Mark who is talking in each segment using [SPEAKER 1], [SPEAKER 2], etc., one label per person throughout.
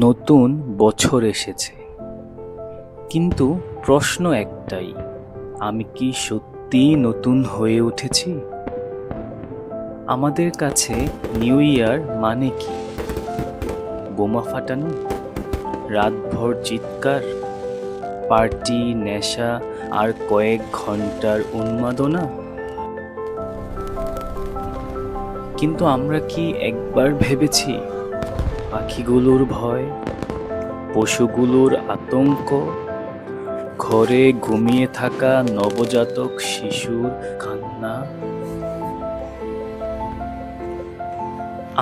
[SPEAKER 1] নতুন বছর এসেছে, কিন্তু প্রশ্ন একটাই, আমি কি সত্যিই নতুন হয়ে উঠেছি? আমাদের কাছে নিউ ইয়ার মানে কি? বোমা ফাটানো, রাতভর চিৎকার, পার্টি, নেশা আর কয়েক ঘন্টার উন্মাদনা? কিন্তু আমরা কি একবার ভেবেছি পাখিগুলোর ভয়, পশুগুলোর আতঙ্ক, ঘরে ঘুমিয়ে থাকা নবজাতক শিশুর কান্না?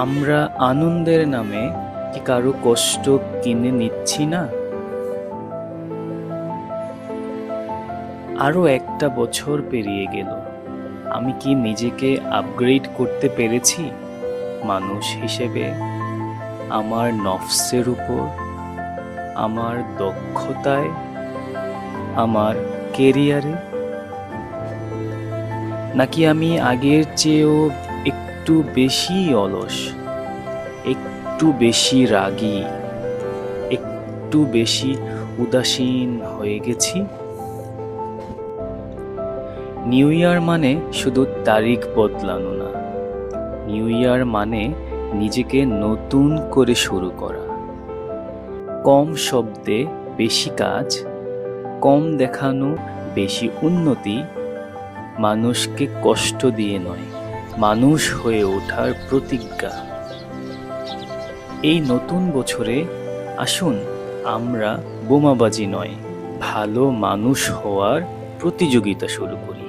[SPEAKER 1] আমরা আনন্দের নামে কি কারো কষ্ট কিনে নিচ্ছি না? আরো একটা বছর পেরিয়ে গেল, আমি কি নিজেকে আপগ্রেড করতে পেরেছি মানুষ হিসেবে? আমার নফসের উপর, আমার দক্ষতায়, আমার কেরিয়ারে? নাকি আমি আগের চেয়েও একটু বেশি অলস, একটু বেশি রাগী, একটু বেশি উদাসীন হয়ে গেছি? নিউ ইয়ার মানে শুধু তারিখ বদলানো না, নিউ ইয়ার মানে নিজেকে নতুন করে শুরু করা। কম শব্দে বেশি কাজ, কম দেখানো বেশি উন্নতি, মানুষকে কষ্ট দিয়ে নয়, মানুষ হয়ে ওঠার প্রতিজ্ঞা। এই নতুন বছরে আসুন আমরা বোমাবাজি নয়, ভালো মানুষ হওয়ার প্রতিযোগিতা শুরু করি।